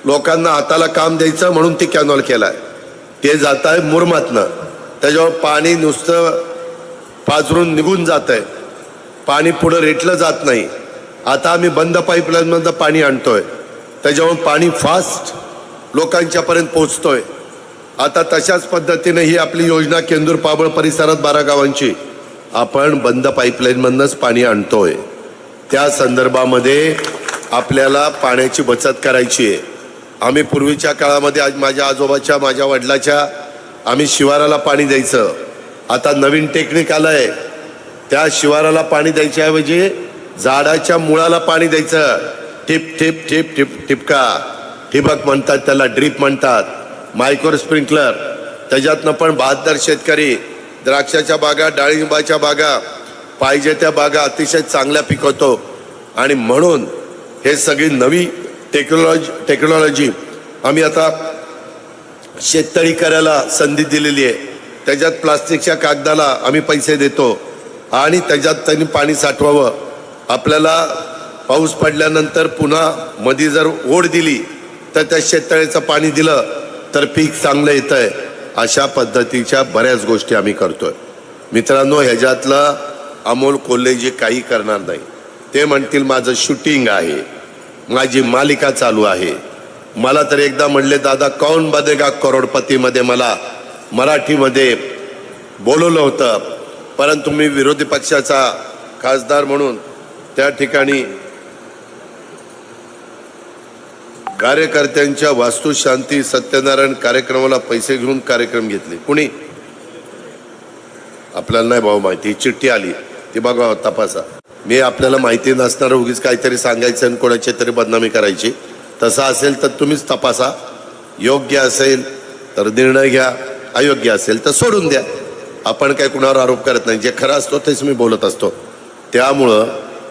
लोकांना हाताला काम द्यायचं म्हणून ती कॅनॉल केलाय. ते जात आहे मुरमातनं, त्याच्यावर पाणी नुसतं पाझरून निघून जात आहे, पाणी पुढं रेटलं जात नाही. आता आम्ही बंद पाईपलाईनमधनं पाणी आणतोय, त्याच्यावर पाणी फास्ट लोकांच्यापर्यंत पोचतोय. आता तशाच पद्धतीने ही आपली योजना केंदूर पाबळ परिसरात 12 गावांची आपण बंद पाईपलाईनमधनंच पाणी आणतोय. त्या संदर्भामध्ये आपल्याला पाण्याची बचत करायची आहे. आम्ही पूर्वीच्या काळामध्ये आज माझ्या आजोबाच्या, माझ्या वडिलाच्या, आम्ही शिवाराला पाणी द्यायचं. आता नवीन टेक्निक आलंय, त्या शिवाराला पाणी द्यायच्याऐवजी झाडाच्या मुळाला पाणी द्यायचं. टिप टिप टिप टिप टिपका, ठिबक म्हणतात त्याला, ड्रीप म्हणतात, मायक्रो स्प्रिंकलर. त्याच्यातनं पण 72 शेतकरी द्राक्षाच्या बागा, डाळिंबाच्या बागा, पाहिजे त्या बागा अतिशय चांगल्या पिकवतो. आणि म्हणून हे सगळी नवी टेक्नॉलॉजी आम्ही आता शेततळी करायला संधी दिलेली आहे. त्याच्यात प्लास्टिकच्या कागदाला आम्ही पैसे देतो आणि त्याच्यात त्यांनी पाणी साठवावं. आपल्याला पाऊस पडल्यानंतर पुन्हा मध्ये जर ओढ दिली तर त्या शेततळ्याचं पाणी दिलं तर पीक चांगलं येतं आहे. अशा पद्धतीच्या बऱ्याच गोष्टी आम्ही करतोय. मित्रांनो, ह्याच्यातलं अमोल कोल्हे जे काही करणार नाही, ते म्हणतील माझं शूटिंग आहे, माझी मालिका चालू आहे. मला तर एकदा म्हणले, दादा कौन बनेगा करोडपतीमध्ये मला मराठीमध्ये बोलवलं होतं, परंतु मी विरोधी पक्षाचा खासदार म्हणून त्या ठिकाणी कार्यकर्त्यांच्या वास्तुशांती सत्यनारायण कार्यक्रमाला पैसे घेऊन कार्यक्रम घेतले. कुणी? आपल्याला नाही भाऊ माहिती, चिठ्ठी आली ती बघा, तपासा. मी आपल्याला माहिती नसणार उगीच काहीतरी सांगायचं आणि कोणाची तरी बदनामी करायची. तसं असेल तर तुम्हीच तपासा. योग्य असेल तर निर्णय घ्या, अयोग्य असेल तर सोडून द्या. आपण काय कुणावर आरोप करत नाही. जे खरं असतो तेच मी बोलत असतो. त्यामुळं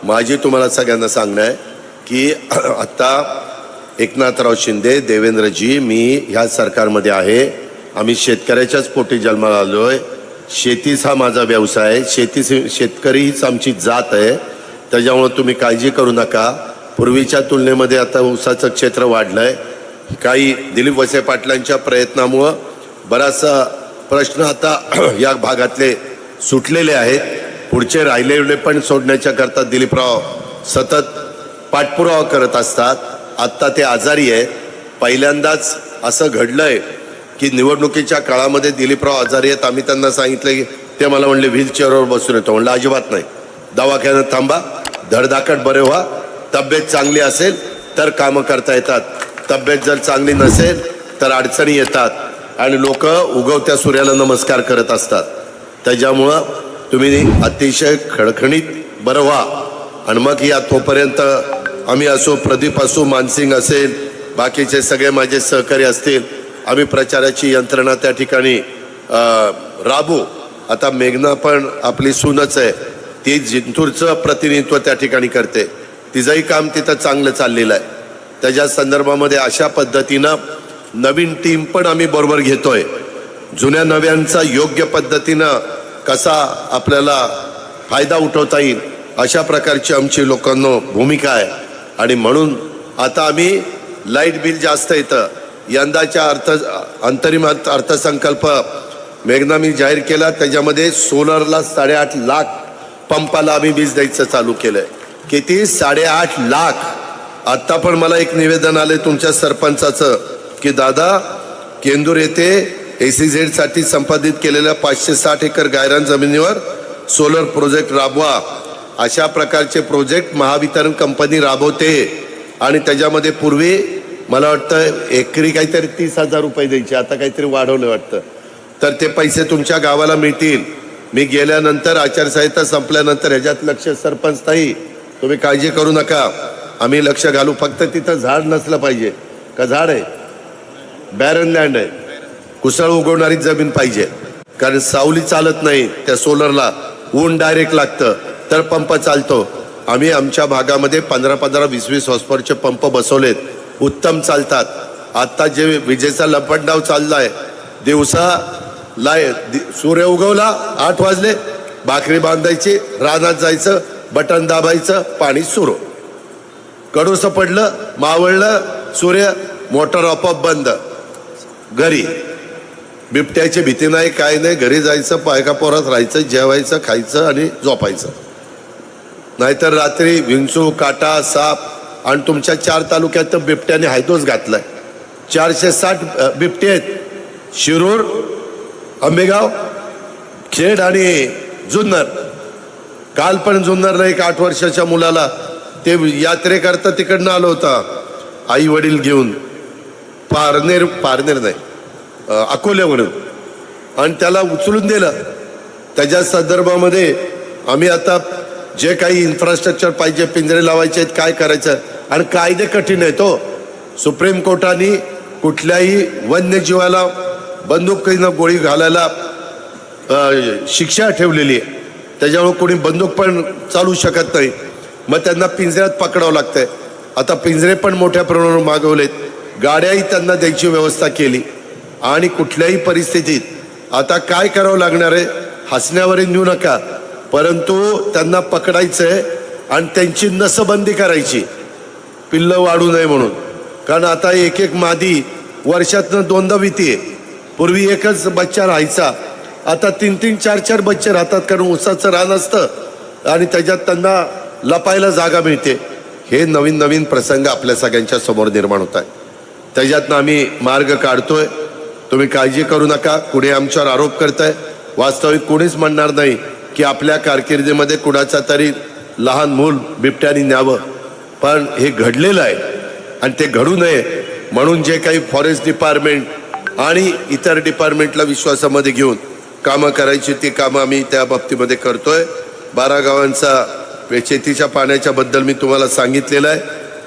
माझी तुम्हाला सगळ्यांना सांगणं आहे की आत्ता एकनाथराव शिंदे, देवेंद्रजी, मी ह्या सरकारमध्ये आहे. आम्ही शेतकऱ्याच्याच पोटी जन्माला आलो आहे. शेतीच हा माझा व्यवसाय आहे. शेतकरी हीच आमची जात आहे. त्याच्यामुळं तुम्ही काळजी करू नका. पूर्वीच्या तुलनेमध्ये आता ऊसाचं क्षेत्र वाढलं आहे. काही दिलीप वळसे पाटलांच्या प्रयत्नामुळं बराचसा प्रश्न आता या भागातले सुटलेले आहेत. पुढचे राहिलेले पण सोडण्याच्या करता दिलीपराव सतत पाठपुरावा करत असतात. आत्ता ते आजारी आहेत. पहिल्यांदाच असं घडलंय की निवडणुकीच्या काळामध्ये दिलीपराव आजारी आहेत. आम्ही त्यांना सांगितलं की ते मला म्हणले व्हीलचेअरवर बसून येतो. म्हणलं अजिबात नाही, दवाखान्यात थांबा, धडधाकट बरे व्हा. तब्येत चांगली असेल तर कामं करता येतात. तब्येत जर चांगली नसेल तर अडचणी येतात आणि लोक उगवत्या सूर्याला नमस्कार करत असतात. त्याच्यामुळं तुम्ही अतिशय खणखणीत बरं व्हा. आणि मग या तोपर्यंत आम्ही असो, प्रदीप असो, मानसिंग असेल, बाकीचे सगळे माझे सहकारी असतील, आम्ही प्रचाराची यंत्रणा त्या ठिकाणी राबू. आता मेघना पण आपली सूनच आहे, ती जिंतूरचं प्रतिनिधित्व त्या ठिकाणी करते. तिचंही काम तिथं चांगलं चाललेलं आहे. त्याच्या संदर्भामध्ये अशा पद्धतीनं नवीन टीम पण आम्ही बरोबर घेतोय. जुन्या नव्यांचा योग्य पद्धतीनं कसा आपल्याला फायदा उठवता येईल अशा प्रकारची आमची लोकांना भूमिका आहे. आणि म्हणून आता आम्ही लाईट बिल जास्त येतं. यंदाच्या अंतरिम अर्थसंकल्प मेघना मी जाहीर केला, त्याच्यामध्ये सोलरला 8.5 लाख पंपाला आम्ही वीज द्यायचं चालू केलंय. किती? 8.5 लाख. आत्ता पण मला एक निवेदन आले तुमच्या सरपंचाचं की दादा, केंदूर येथे ACZ साठी संपादित केलेल्या 560 एकर गायरान जमिनीवर सोलर प्रोजेक्ट राबवा. अशा प्रकारचे प्रोजेक्ट महावितरण कंपनी राबवते. आणि त्याच्यामध्ये पूर्वी मला वाटतं एकरी काहीतरी 30,000 रुपये द्यायचे, आता काहीतरी वाढवलं वाटतं. तर ते पैसे तुमच्या गावाला मिळतील. मी गेल्यानंतर आचारसंहिता संपल्यानंतर ह्याच्यात लक्ष, सरपंच ताई तुम्ही काळजी करू नका, आम्ही लक्ष घालू. फक्त तिथं झाड नसलं पाहिजे. का झाड आहे? बॅरन लँड आहे, कुसळ उगवणारी जमीन पाहिजे. कारण सावली चालत नाही त्या सोलरला, ऊन डायरेक्ट लागतं तर पंप चालतो. आम्ही आमच्या भागामध्ये 15-15, 20-20 हॉर्सपॉवरचे पंप बसवलेत, उत्तम चालतात. आता जे विजेचा लपंडाव चाललाय, दिवसा सूर्य उगवला 8 वाजले, भाकरी बांधायची, रानात जायचं, बटन दाबायचं, पाणी सुरू. कडूस पडलं, मावळलं सूर्य, मोटर आपोआप बंद. घरी बिबट्याची भीती नाही, काय नाही. घरी जायचं, पायका पोरात राहायचं, जेवायचं, खायचं आणि झोपायचं. नाहीतर रात्री विंचू, काटा, साप. आणि तुमच्या 4 तालुक्यात तर बिबट्याने हायदोस घातलाय. 460 बिबटे आहेत. शिरूर, आंबेगाव, खेड आणि जुन्नर. काल पण जुन्नरला एक 8 वर्षाच्या मुलाला ते यात्रेकरता तिकडनं आलं होता, आई वडील घेऊन, पारनेर नाही, अकोल्यावरून, आणि त्याला उचलून दिलं. त्याच्या संदर्भामध्ये आम्ही आता जे काही इन्फ्रास्ट्रक्चर पाहिजे, पिंजरे लावायचे आहेत, काय करायचं. आणि कायदे कठीण आहेत. सुप्रीम कोर्टाने कुठल्याही वन्यजीवाला बंदुकीनं गोळी घालायला शिक्षा ठेवलेली आहे. त्याच्यामुळे कोणी बंदूक पण चालू शकत नाही. मग त्यांना पिंजऱ्यात पकडावं लागतंय. आता पिंजरे पण मोठ्या प्रमाणावर मागवलेत, गाड्याही त्यांना द्यायची व्यवस्था केली. आणि कुठल्याही परिस्थितीत आता काय करावं लागणार आहे, हसण्यावरही नेऊ नका, परंतु त्यांना पकडायचंय आणि त्यांची नसबंदी करायची, पिल्लं वाढू नये म्हणून. कारण आता एक मादी वर्षातनं 2दा वितीये. पूर्वी एकच बच्चा राहायचा, आता 3-3, 4-4 बच्चे राहतात. कारण ऊसाचं रान असतं आणि त्याच्यात त्यांना लपायला जागा मिळते. हे नवीन प्रसंग आपल्या सगळ्यांच्या समोर निर्माण होत आहे. त्याच्यातनं आम्ही मार्ग काढतोय. तुम्ही काळजी करू नका. कुणी आमच्यावर आरोप करताय, वास्तविक कोणीच म्हणणार नाही की आपल्या कारकिर्दीमध्ये कुणाचा तरी लहान मूल बिबट्याने न्यावं. पण हे घडलेलं आहे आणि ते घडू नये म्हणून जे काही फॉरेस्ट डिपार्टमेंट आणि इतर डिपार्टमेंटला विश्वासामध्ये घेऊन कामं करायची, ती कामं आम्ही त्या बाबतीमध्ये करतोय. 12 गावांचा शेतीच्या पाण्याच्या बद्दल मी तुम्हाला सांगितलेलं आहे.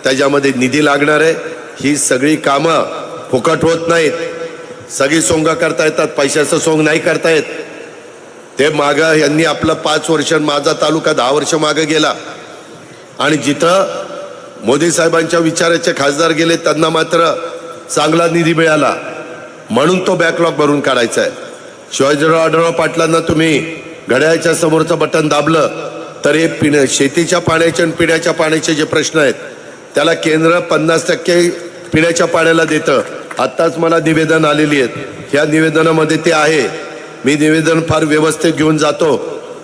त्याच्यामध्ये निधी लागणार आहे. ही सगळी कामं फुकट होत नाहीत. सगळी सोंग करता येतात, पैशाचं सोंग नाही करता येत. ते मागं यांनी आपलं 5 वर्ष, माझा तालुका 10 वर्ष मागे गेला. आणि जिथं मोदी साहेबांच्या विचाराचे खासदार गेले त्यांना मात्र चांगला निधी मिळाला, म्हणून तो बॅकलॉग भरून काढायचा आहे. शिवाजीराव आढळराव पाटलांना तुम्ही घड्याळाच्या समोरचं बटन दाबलं तर हे शेतीच्या पाण्याचे आणि पिण्याच्या पाण्याचे जे प्रश्न आहेत त्याला केंद्र 50% पिण्याच्या पाण्याला देतं. आत्ताच मला निवेदन आलेली आहेत, ह्या निवेदनामध्ये ते आहे. मी निवेदन फार व्यवस्थित घेऊन जातो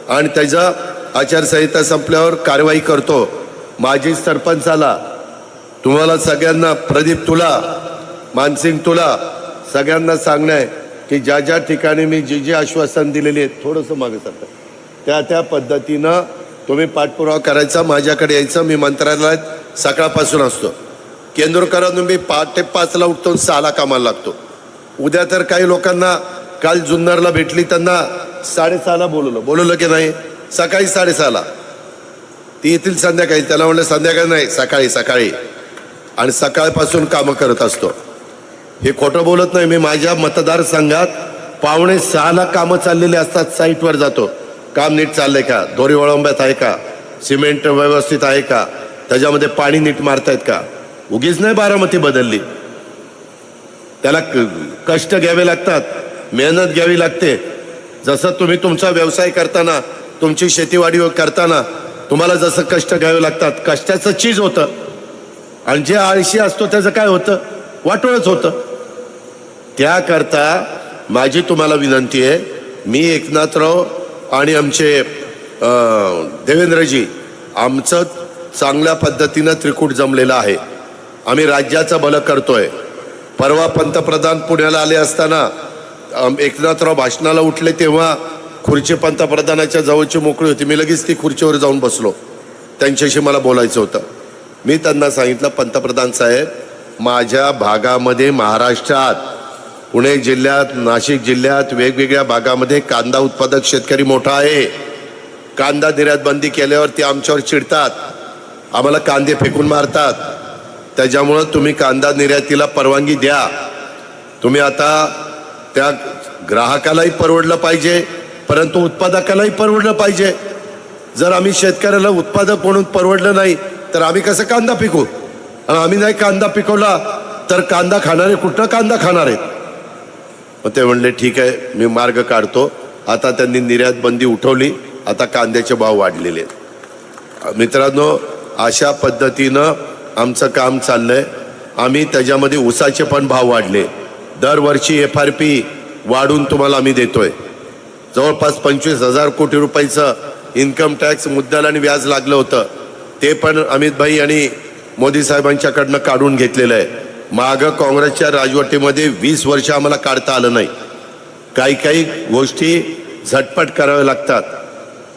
आणि त्याचा आचारसंहिता संपल्यावर कारवाई करतो. माजी सरपंचाला, तुम्हाला सगळ्यांना, प्रदीप तुला, मानसिंग तुला, सगळ्यांना सांगणं आहे की ज्या ज्या ठिकाणी मी जे आश्वासन दिलेली आहेत, थोडंसं मागे सरतं, त्या पद्धतीनं तुम्ही पाठपुरावा करायचा, माझ्याकडे यायचं. मी मंत्रालयात सकाळपासून असतो. केंद्रकरांना मी 5:05 उठतो, 6 कामाला लागतो. उद्या तर काही लोकांना काल जुन्नरला भेटली, त्यांना 6:30 बोलवलं की नाही, सकाळी 6:30 ती येतील संध्याकाळी. त्याला म्हणलं संध्याकाळी नाही, सकाळी आणि सकाळपासून कामं करत असतो. हे खोटं बोलत नाही. मी माझ्या मतदारसंघात 5:45 कामं चाललेली असतात. साईटवर जातो, काम नीट चाललंय का, दोरी वळंब्यात आहे का, सिमेंट व्यवस्थित आहे का, त्याच्यामध्ये पाणी नीट मारतायत का. उगीच नाही बारामती बदलली, त्याला कष्ट घ्यावे लागतात, मेहनत घ्यावी लागते. जसं तुम्ही तुमचा व्यवसाय करताना, तुमची शेतीवाडी करताना तुम्हाला जसं कष्ट घ्यावे लागतात, कष्टाचं चीज होतं. आणि जे आळशी असतो त्याचं काय होतं, वाटोळच होतं. त्याकरता माझी तुम्हाला विनंती आहे, मी एकनाथराव आणि आमचे देवेंद्रजी, आमचं चांगल्या पद्धतीनं त्रिकूट जमलेलं आहे. आम्ही राज्याचं भलं करतोय. परवा पंतप्रधान पुण्याला आले असताना एकनाथराव भाषणाला उठले तेव्हा खुर्ची पंतप्रधानाच्या जवळची मोकळी होती. मी लगेच ती खुर्चीवर जाऊन बसलो, त्यांच्याशी मला बोलायचं होतं. मी त्यांना सांगितलं, पंतप्रधान साहेब, माझ्या भागामध्ये, महाराष्ट्रात, पुणे जिल्ह्यात, नाशिक जिल्ह्यात, वेगवेगळ्या भागामध्ये कांदा उत्पादक शेतकरी मोठा आहे. कांदा निर्यात बंदी केल्यावर ते आमच्यावर चिडतात, आम्हाला कांदे फेकून मारतात. त्याच्यामुळं तुम्ही कांदा निर्यातीला परवानगी द्या. तुम्ही आता त्या ग्राहकालाही परवडलं पाहिजे, परंतु उत्पादकालाही परवडलं पाहिजे. जर आम्ही शेतकऱ्याला उत्पादक म्हणून परवडलं नाही तर आम्ही कसं कांदा पिकू. आणि आम्ही नाही कांदा पिकवला तर कांदा खाणारे कुठं कांदा खाणार आहेत. मग ते म्हणले ठीक आहे, मी मार्ग काढतो. आता त्यांनी निर्यात बंदी उठवली, आता कांद्याचे भाव वाढलेले आहेत. मित्रांनो, अशा पद्धतीनं आमचं काम चाललंय. आम्ही त्याच्यामध्ये ऊसाचे पण भाव वाढले. दरवर्षी FRP वाढून तुम्हाला आम्ही देतोय. जवळपास 25,000 कोटी रुपयाचं इन्कम टॅक्स मुद्दल आणि व्याज लागलं होतं, ते पण अमित भाई आणि मोदी साहेबांच्याकडनं काढून घेतलेलं आहे. मागं काँग्रेसच्या राजवटीमध्ये 20 वर्ष आम्हाला काढता आलं नाही. काही गोष्टी झटपट कराव्या लागतात.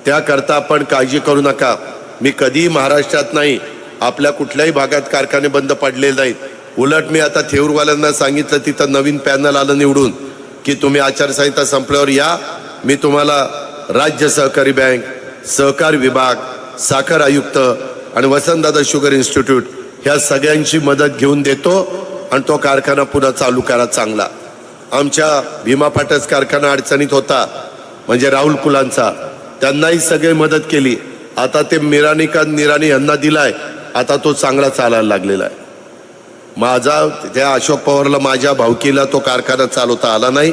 त्याकरता आपण काळजी करू नका. मी कधीही महाराष्ट्रात नाही, आपल्या कुठल्याही भागात कारखाने बंद पडलेले नाहीत. उलट मी आता थेऊरवाल्यांना सांगितलं, तिथं नवीन पॅनल आलं निवडून की तुम्ही आचारसंहिता संपल्यावर या, मी तुम्हाला राज्य सहकारी बँक, सहकार विभाग, साखर आयुक्त आणि वसंतदादा शुगर इन्स्टिट्यूट ह्या सगळ्यांची मदत घेऊन देतो आणि तो कारखाना पुन्हा चालू करा चांगला. आमच्या भीमा फाटस कारखाना अडचणीत होता, म्हणजे राहुल कुलांचा, त्यांनाही सगळे मदत केली. आता ते निराणी यांना दिलाय, आता तो चांगला चालायला लागलेला आहे. माझा त्या अशोक पवारला, माझ्या भावकीला तो कारखाना चालवता आला नाही.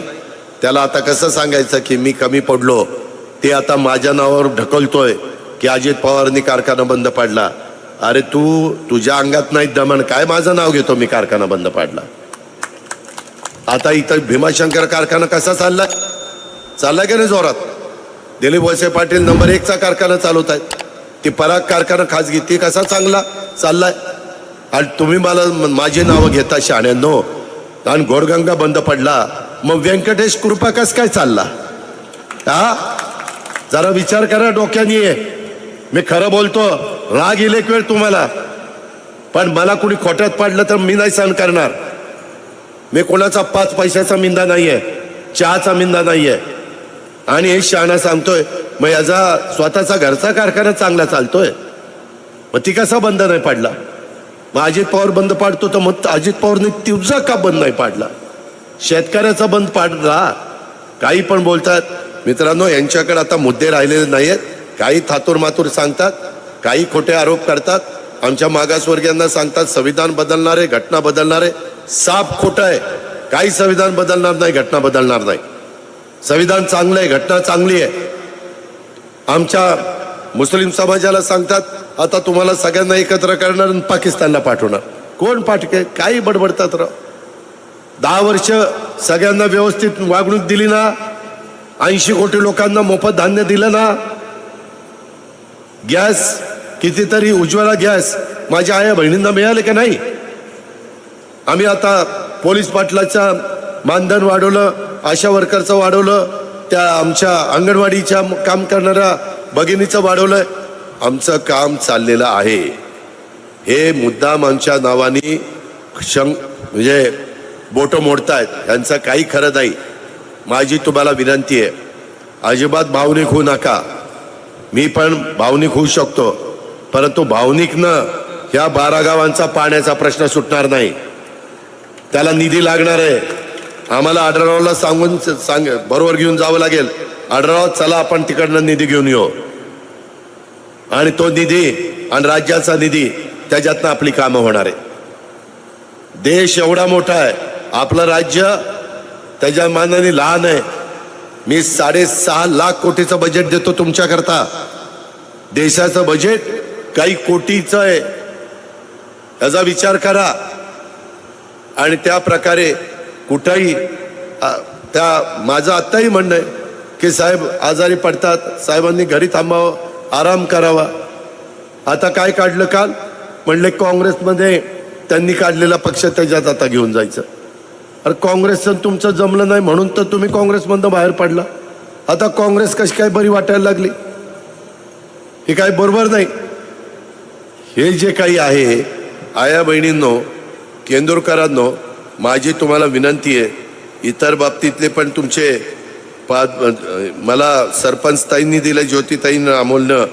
त्याला आता कसं सांगायचं की मी कमी पडलो, ते आता माझ्या नावावर ढकलतोय की अजित पवारांनी कारखाना बंद पाडला. अरे तुझ्या अंगात नाही दमन, काय माझं नाव घेतो मी कारखाना बंद पाडला. आता इथं भीमाशंकर कारखाना कसा चाललाय का नाही जोरात. दिलीप वळसे पाटील नंबर 1चा कारखाना चालवत आहेत. ती पराग कारखाना खाजगी, ती कसा चांगला चाललाय. आणि तुम्ही मला माझी नावं घेता शहाण्यांनो. आणि घोडगंगा बंद पडला, मग व्यंकटेश कृपा कस काय चालला. हा, जरा विचार करा डोक्याने. मी खरं बोलतो, राग येईल एक वेळ तुम्हाला, पण मला कुणी खोट्यात पाडलं तर मी नाही सहन करणार. मी कोणाचा 5 पैशाचा मिंदा नाहीये, चहाचा मिंदा नाहीये. आणि हे शहाणा सांगतोय, मग याचा स्वतःचा घरचा कारखाना चांगला चालतोय, मग ती कसा बंद नाही पाडला. मग अजित पवार बंद पाडतो तर मग अजित पवारने तुझा का बंद नाही पाडला. शेतकऱ्याचा बंद पाडला. काही पण बोलतात. मित्रांनो, यांच्याकडे आता मुद्दे राहिलेले नाहीत. काही थातूर मातूर सांगतात, काही खोटे आरोप करतात. आमच्या मागासवर्गीयांना सांगतात संविधान बदलणार आहे, घटना बदलणार आहे. साफ खोटं आहे. काही संविधान बदलणार नाही, घटना बदलणार नाही. संविधान चांगलं आहे, घटना चांगली आहे. आमच्या मुस्लिम समाजाला सांगतात आता तुम्हाला सगळ्यांना एकत्र करणार आणि पाकिस्तानला पाठवणार. कोण पाठके? काही बडबडतात राव. 10 वर्ष सगळ्यांना व्यवस्थित वागणूक दिली ना, 80 कोटी लोकांना मोफत धान्य दिलं ना, गॅस कितीतरी उज्ज्वला गॅस माझ्या आया बहिणींना मिळाले का नाही? आम्ही आता पोलीस पाटलाचं मानधन वाढवलं, आशा वर्करचं वाढवलं, त्या आमच्या अंगणवाडीच्या काम करणाऱ्या भगिनीचं वाढवलं. आमचं काम चाललेलं आहे. हे मुद्दाम आमच्या नावाने म्हणजे बोटं मोडतायत. यांचं काही खरं नाही. माझी तुम्हाला विनंती आहे, अजिबात भावनिक होऊ नका. मी पण भावनिक होऊ शकतो, परंतु भावनिक न ह्या 12 गावांचा पाण्याचा प्रश्न सुटणार नाही. त्याला निधी लागणार आहे. आम्हाला आढळरावला सांग बरोबर घेऊन जावं लागेल. आढळराव चला आपण तिकडनं निधी घेऊन येऊ, आणि तो निधी आणि राज्याचा निधी त्याच्यातनं आपली कामं होणार आहे. देश एवढा मोठा आहे, आपलं राज्य त्याच्या मानाने लहान आहे. मी 6.5 लाख कोटीचं बजेट देतो तुमच्याकरता. देशाचं बजेट काही कोटीचं आहे, याचा विचार करा. आणि त्या प्रकारे कुठंही माझं आत्ताही म्हणणं आहे की साहेब आजारी पडतात, साहेबांनी घरी थांबावं, आराम करावा. आता काय काढलं काल? म्हणले काँग्रेसमध्ये त्यांनी काढलेला पक्ष त्याच्यात आता घेऊन जायचं. अरे काँग्रेसचं तुमचं जमलं नाही म्हणून तर तुम्ही काँग्रेसमधनं बाहेर पडला. आता काँग्रेस कशी काय बरी वाटायला लागली? हे काय बरोबर नाही. हे जे काही आहे, आया बहिणींनो, केंदूरकरांनो, माझी तुम्हाला विनंती आहे, इतर बाबतीतले पण तुमचे मला सरपंचताईंनी दिलं, ज्योतिताईंना अमोलनं,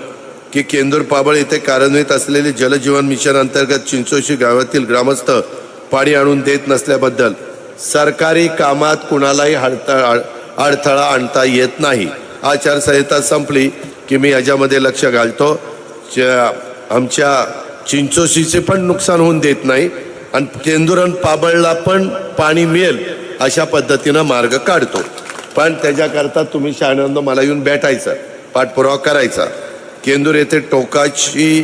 की केंदूर पाबळ येथे कार्यान्वित असलेले जलजीवन मिशन अंतर्गत चिंचोशी गावातील ग्रामस्थ पाणी आणून देत नसल्याबद्दल सरकारी कामात कुणालाही अडथळा आणता येत नाही. आचारसंहिता संपली की मी याच्यामध्ये लक्ष घालतो. आमच्या चिंचोशीचे पण नुकसान होऊन देत नाही आणि केंदूर आणि पाबळला पण पाणी मिळेल अशा पद्धतीनं मार्ग काढतो. पण त्याच्याकरता तुम्ही शहाण्यांनो मला येऊन भेटायचं, पाठपुरावा करायचा. केंदूर येथे टोकाची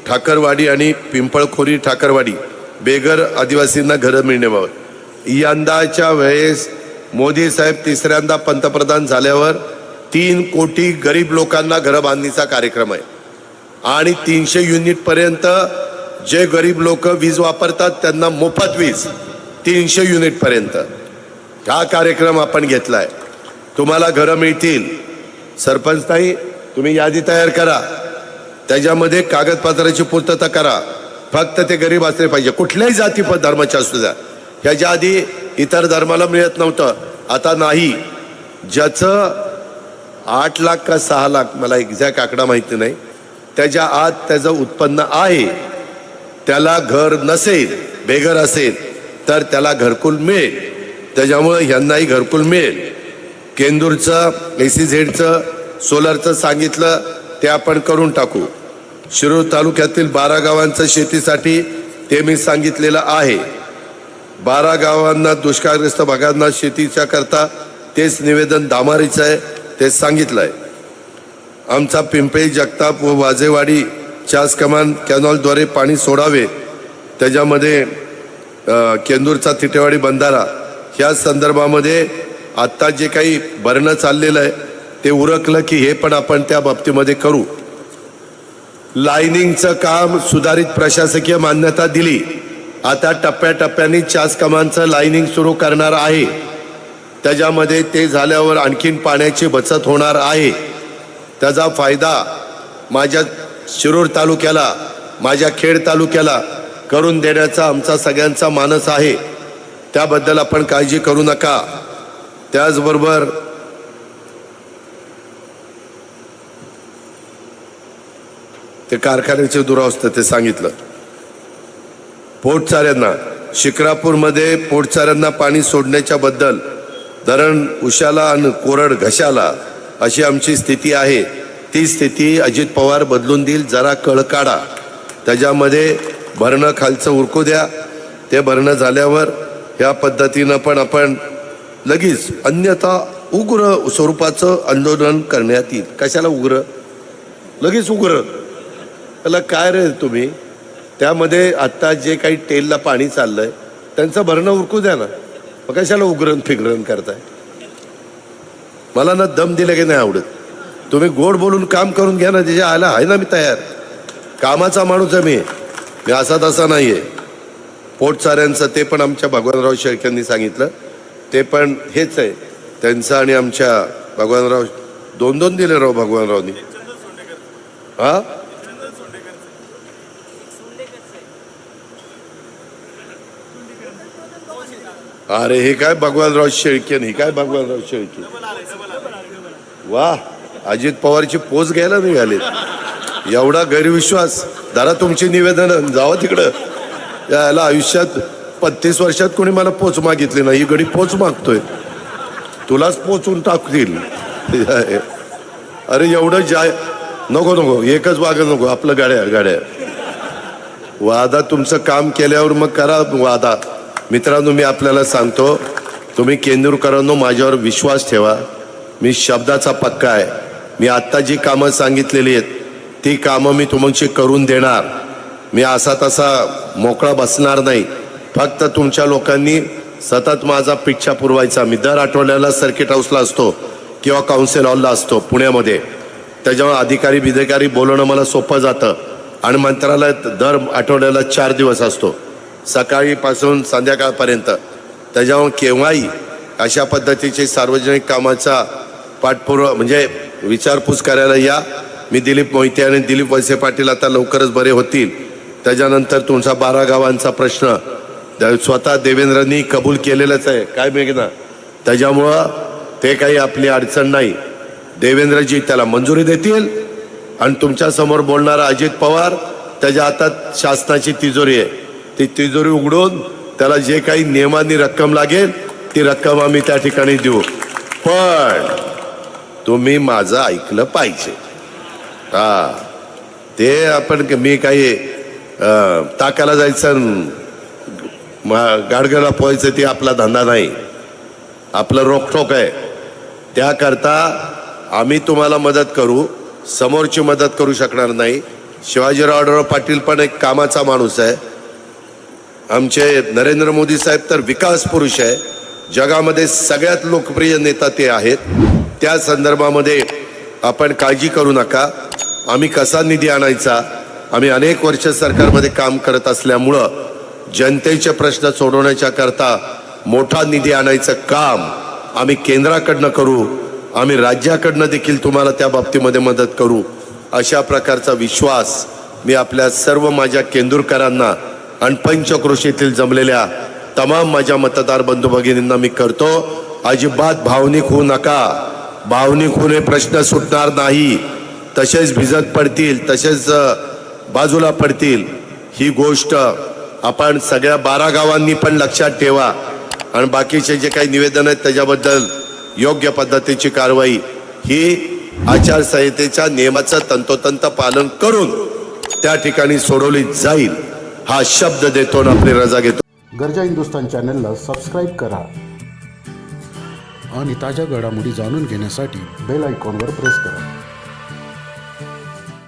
ठाकरवाडी आणि पिंपळखोरी ठाकरवाडी बेघर आदिवासींना घरं मिळण्याबाबत यंदाच्या वेळेस मोदी साहेब तिसऱ्यांदा पंतप्रधान झाल्यावर 3 कोटी गरीब लोकांना घरं बांधणीचा कार्यक्रम आहे. आणि 300 युनिटपर्यंत जे गरीब लोक वीज वापरतात त्यांना मोफत वीज 300 युनिटपर्यंत. हा कार्यक्रम आपण घेतलाय. तुम्हाला घरं मिळतील. सरपंचताई तुम्ही यादी तयार करा, त्याच्यामध्ये कागदपत्राची पूर्तता करा. फक्त ते गरीब असले पाहिजे, कुठल्याही जाती धर्माचे असू द्या. ह्याच्या आधी इतर धर्माला मिळत नव्हतं, आता नाही. ज्याचं 8 लाख का 6 लाख मला एक्झॅक्ट आकडा माहिती नाही, त्याच्या आत त्याचं उत्पन्न आहे, त्याला घर नसेल, बेघर असेल तर त्याला घरकुल मिळेल. त्याच्यामुळे ह्यांनाही घरकुल मिळेल. केंदूरचं SEZचं सोलरचं सांगितलं ते आपण करून टाकू. शिरूर तालुक्यातील 12 गावांचं शेतीसाठी ते मी सांगितलेलं आहे. 12 गावांना दुष्काळग्रस्त भागांना शेतीच्या करता तेच निवेदन दामारीचं आहे, तेच सांगितलं आहे. आमचा पिंपळी जगताप व वाजेवाडी चास कमान कॅनॉलद्वारे पाणी सोडावे, त्याच्यामध्ये केंदूरचा तिटेवाडी बंधारा ह्या संदर्भामध्ये आत्ता जे काही भरणं चाललेलं आहे ते उरकलं की हे पण आपण त्या बाबतीमध्ये करू. लाईनिंगचं काम सुधारित प्रशासकीय मान्यता दिली. आता टप्प्याटप्प्याने चास कमानचं लाईनिंग सुरू करणार आहे. त्याच्यामध्ये ते झाल्यावर आणखीन पाण्याची बचत होणार आहे. त्याचा फायदा माझ्या शिरूर तालुक्याला, माझ्या खेड तालुक्याला करून देण्याचा आमचा सगळ्यांचा मानस आहे. त्याबद्दल आपण काळजी करू नका. त्याचबरोबर ते कारखान्याचे दुरावस्था ते सांगितलं. पोटचाऱ्यांना शिक्रापूरमध्ये पोटचाऱ्यांना पाणी सोडण्याच्या बद्दल धरण उशाला आणि कोरड घशाला अशी आमची स्थिती आहे. ती स्थिती अजित पवार बदलून देईल. जरा कळ काढा, त्याच्यामध्ये भरणं खालचं उरकू द्या. ते भरणं झाल्यावर ह्या पद्धतीनं पण आपण लगेच, अन्यथा उग्र स्वरूपाचं आंदोलन करण्यात येईल. कशाला उग्र? लगेच उग्र? त्याला काय रे तुम्ही? त्यामध्ये आत्ता जे काही टेलला पाणी चाललंय त्यांचं भरणं उरकू द्या ना. मग कशाला उग्रण फिग्रण करताय? मला ना दम दिलं की नाही आवडत. तुम्ही गोड बोलून काम करून घ्या ना. त्याच्या आला आहे ना मी तयार. कामाचा माणूस आहे मी असा तसा नाही आहे. पोटचाऱ्यांचं ते पण आमच्या भगवानराव शेळकेंनी सांगितलं. ते पण हेच आहे त्यांचं आणि आमच्या भगवानराव. दोन दिले राव भगवानरावनी. हा, अरे हे काय भगवानराव शेळके, हे काय भगवानराव शेळके. वा, अजित पवारची पोच घ्यायला निघाले. एवढा गैरविश्वास. जरा तुमची निवेदन जावं तिकडं. याला आयुष्यात 35 वर्षात कोणी मला पोच मागितली नाही. ही गडी पोच मागतोय. तुलाच पोचून टाकतील. अरे एवढं नको एकच वाग नको. आपलं गाड्या वादा तुमचं काम केल्यावर मग करा वादा. मित्रांनो, मी आपल्याला सांगतो, तुम्ही केंद्रकरांनो माझ्यावर विश्वास ठेवा. मी शब्दाचा पक्का आहे. मी आत्ता जी कामं सांगितलेली आहेत ती कामं मी तुमची करून देणार. मी असा तसा मोकळा बसणार नाही. फक्त तुमच्या लोकांनी सतत माझा पिच्छा पुरवायचा. मी दर आठवड्याला सर्किट हाऊसला असतो किंवा काउन्सिल हॉलला असतो पुण्यामध्ये. त्याच्यामुळे अधिकारी बोलवणं मला सोपं जातं. आणि मंत्रालयात दर आठवड्याला 4 दिवस असतो, सकाळीपासून संध्याकाळपर्यंत. त्याच्यामुळे केव्हाही अशा पद्धतीचे सार्वजनिक कामाचा पाठपुरावा म्हणजे विचारपूस करायला या. मी दिलीप मोहिते आणि दिलीप वळसे पाटील आता लवकरच बरे होतील. त्याच्यानंतर तुमचा 12 गावांचा प्रश्न स्वतः देवेंद्रांनी कबूल केलेलंच आहे. काय मेघना, त्याच्यामुळं ते काही आपली अडचण नाही. देवेंद्रजी त्याला मंजुरी देतील. आणि तुमच्या समोर बोलणारा अजित पवार, त्याच्या हातात शासनाची तिजोरी आहे. ती तिजोरी उघडून त्याला जे काही नियमांनी रक्कम लागेल ती रक्कम आम्ही त्या ठिकाणी देऊ. पण तुम्ही माझं ऐकलं पाहिजे. हा, ते आपण मी काही ताकाला जायचं गाडगेला पोहायचं ते आपला धंदा नाही. आपलं रोखोक आहे. त्याकरता आम्ही तुम्हाला मदत करू, समोरची मदत करू शकणार नाही. शिवाजीराव पाटील पण एक कामाचा माणूस आहे. आमचे नरेंद्र मोदी साहेब तर विकास पुरुष आहे. जगामध्ये सगळ्यात लोकप्रिय नेता ते आहेत. त्या संदर्भामध्ये आपण काळजी करू नका. आम्ही कसा निधी आणायचा, आम्ही अनेक वर्ष सरकारमध्ये काम करत असल्यामुळं जनतेचे प्रश्न सोडवण्याच्या करता मोठा निधी आणायचं काम आम्ही केंद्राकडनं करू. आम्ही राज्याकडनं देखील तुम्हाला त्या बाबतीमध्ये मदत करू. अशा प्रकारचा विश्वास मी आपल्या सर्व माझ्या केंदूरकरांना आणि पंचक्रोशीतील जमलेल्या तमाम माझ्या मतदार बंधू भगिनींना मी करतो. अजिबात भावनिक होऊ नका. भावनिक होणे प्रश्न सुटणार नाही. तसेच भिजत पडतील, तसेच बाजूला पडतील. ही गोष्ट आपण सगळ्या 12 गावांनी पण लक्षात ठेवा. आणि बाकीचे जे काही निवेदन आहेत त्याच्याबद्दल योग्य पद्धतीची कारवाई ही आचारसंहितेच्या नियमाचं तंतोतंत पालन करून त्या ठिकाणी सोडवली जाईल. हा शब्द देतो आणि आपली रजा घेतो. गर्जा हिंदुस्तान चॅनलला सबस्क्राईब करा आणि ताज्या घडामोडी जाणून घेण्यासाठी बेल आयकॉनवर प्रेस करा.